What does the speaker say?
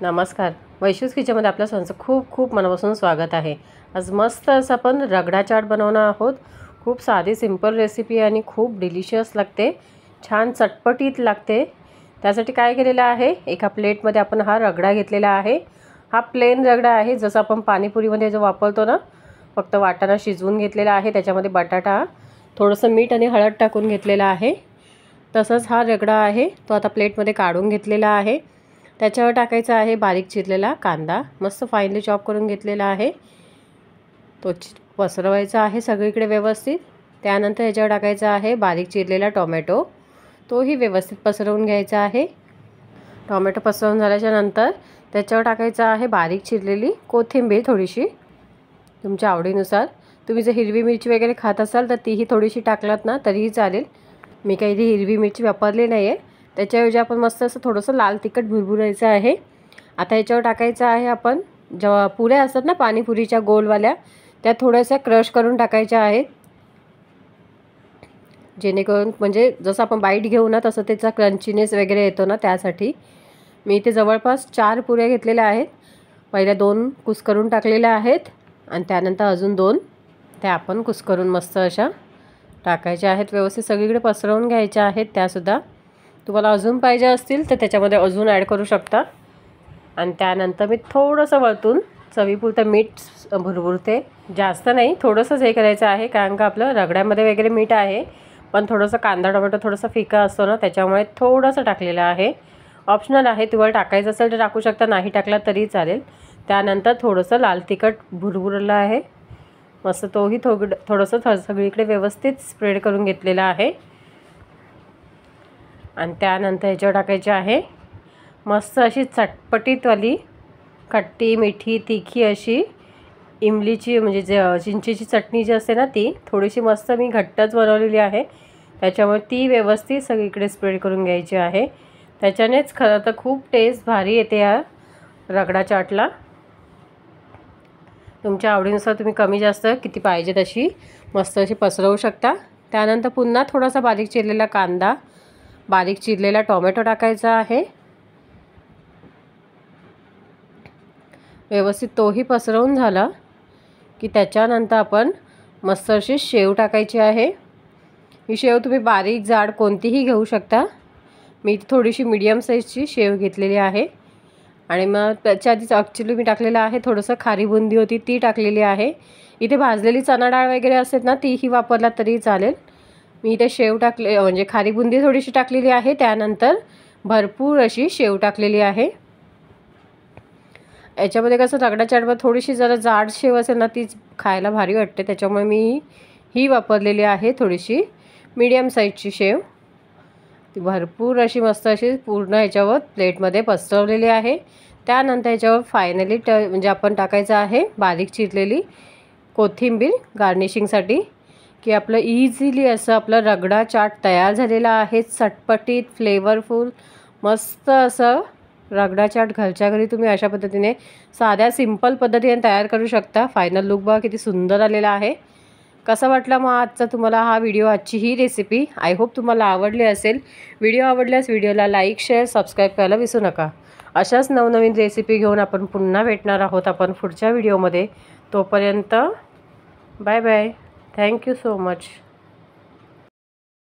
नमस्कार. वैशूज किचनमध्ये आपल्या सर्वांचं खूप खूप मनापासून स्वागत आहे. आज मस्त असं आपण रगडा चाट बनवणार आहोत. खूप साधी सिंपल रेसिपी आणि खूप डिलिशियस लागते, छान चटपटीत लागते. त्यासाठी काय केलेलं आहे, एका प्लेटमध्ये आपण हा रगडा घेतलेला आहे. हा प्लेन रगडा आहे, जसं आपण पाणीपुरीमध्ये जो वापरतो ना, फक्त वाटाणा शिजवून घेतलेला आहे. त्याच्यामध्ये बटाटा, थोडंसं मीठ आणि हळद टाकून घेतलेला आहे. तसंच हा रगडा आहे तो आता प्लेटमध्ये काढून घेतलेला आहे. त्याच्यावर टाकायचा आहे बारीक चिरलेला कांदा, मस्त फाईनली चॉप करून घेतलेला आहे. तो पसरवायचा आहे सगळीकडे व्यवस्थित. त्यानंतर याच्यावर टाकायचा आहे बारीक चिरलेला टोमॅटो, तोही व्यवस्थित पसरवून घ्यायचा आहे. टोमॅटो पसरवून झाल्याच्या नंतर त्याच्यावर टाकायचा आहे बारीक चिरलेली कोथिंबीर, थोडीशी तुमच्या आवडीनुसार. तुम्ही जर हिरवी मिरची वगैरे खात असाल तर तीही थोडीशी टाकलात ना तरीही चालेल. मी काही हिरवी मिरची वापरली नाही आहे. त्याच्याऐवजी आपण मस्त असं थोडंसं लाल तिखट भुरभुरायचं आहे. आता याच्यावर टाकायचं आहे आपण जेव्हा पुऱ्या असतात ना पाणीपुरीच्या गोलवाल्या, त्या थोड्याशा क्रश करून टाकायच्या आहेत, जेणेकरून म्हणजे जसं आपण बाईट घेऊ ना तसं त्याचा क्रंचीनेस वगैरे येतो ना, त्यासाठी मी इथे जवळपास 4 पुऱ्या घेतलेल्या आहेत. पहिल्या 2 कुस्करून टाकलेल्या आहेत आणि त्यानंतर अजून 2 त्या आपण कुस्करून मस्त अशा टाकायच्या आहेत. व्यवस्थित सगळीकडे पसरवून घ्यायच्या आहेत. त्यासुद्धा तुम्हाला अजून पाहिजे असतील तर त्याच्यामध्ये अजून ॲड करू शकता. आणि त्यानंतर मी थोडंसं वरतून चवीपुरतं मीठ भुरभुरते, जास्त नाही, थोडंसंच हे करायचं आहे, कारण का आपलं रगड्यामध्ये वगैरे मीठ आहे. पण थोडंसं कांदा टोमॅटो थोडंसं फिका असतो ना, त्याच्यामुळे थोडंसं टाकलेलं आहे. ऑप्शनल आहे, तुम्हाला टाकायचं असेल तर टाकू शकता, नाही टाकला तरी चालेल. त्यानंतर थोडंसं लाल तिखट भुरभुरलं आहे, मस्त तोही थोडंसं सगळीकडे व्यवस्थित स्प्रेड करून घेतलेला आहे. आणि त्यानंतर ह्याच्यावर टाकायची आहे मस्त अशी चटपटीतवाली खट्टी मिठी तिखी अशी इमलीची म्हणजे चिंचेची चटणी जी असते ना, ती थोडीशी मस्त मी घट्टच बनवलेली आहे. त्याच्यामुळे ती व्यवस्थित सगळीकडे स्प्रेड करून घ्यायची आहे. त्याच्यानेच खरं तर खूप टेस्ट भारी येते या रगडा चाटला. तुमच्या आवडीनुसार तुम्ही कमी जास्त किती पाहिजे तशी मस्त अशी पसरवू शकता. त्यानंतर पुन्हा थोडासा बारीक चिरलेला कांदा, बारीक चिरलेला टोमॅटो टाकायचा आहे. व्यवस्थित तोही पसरवून झाला की त्याच्यानंतर आपण मस्त अशी शेव टाकायची आहे. ही शेव तुम्ही बारीक जाड कोणतीही घेऊ शकता. मी थोडीशी मीडियम साईजची शेव घेतलेली आहे. आणि मग त्याच्या आधीच ॲक्च्युली मी टाकलेलं आहे थोडंसं खारी बुंदी होती ती टाकलेली आहे. इथे भाजलेली चणा डाळ वगैरे असते ना, तीही वापरला तरी चालेल. मी इथे शेव टाकले म्हणजे खारी बुंदी थोडीशी टाकलेली आहे. त्यानंतर भरपूर अशी शेव टाकलेली आहे. याच्यामध्ये कसं रगडा चाटवर थोडीशी जरा जाड शेव असेल ना, तीच खायला भारी वाटते. त्याच्यामुळे मी ही वापरलेली आहे थोडीशी मीडियम साईजची शेव. ती भरपूर अशी मस्त अशी पूर्ण ह्याच्यावर प्लेटमध्ये पसरवलेली आहे. त्यानंतर ह्याच्यावर फायनली म्हणजे आपण टाकायचं आहे बारीक चिरलेली कोथिंबीर गार्निशिंगसाठी, की आपलं इझिली असं आपलं रगडा चाट तयार झालेला आहे. चटपटीत फ्लेवरफुल मस्त असं रगडा चाट घरच्या घरी तुम्ही अशा पद्धतीने साध्या सिंपल पद्धतीने तयार करू शकता. फायनल लुक बघा किती सुंदर आलेला आहे. कसा वाटला मग आजचा तुम्हाला हा व्हिडिओ, आजची ही रेसिपी? आय होप तुम्हाला आवडली असेल. व्हिडिओ आवडल्यास व्हिडिओला लाईक शेअर सबस्क्राईब करायला विसरू नका. अशाच नवनवीन रेसिपी घेऊन आपण पुन्हा भेटणार आहोत आपण पुढच्या व्हिडिओमध्ये. तोपर्यंत bye bye. Thank you so much.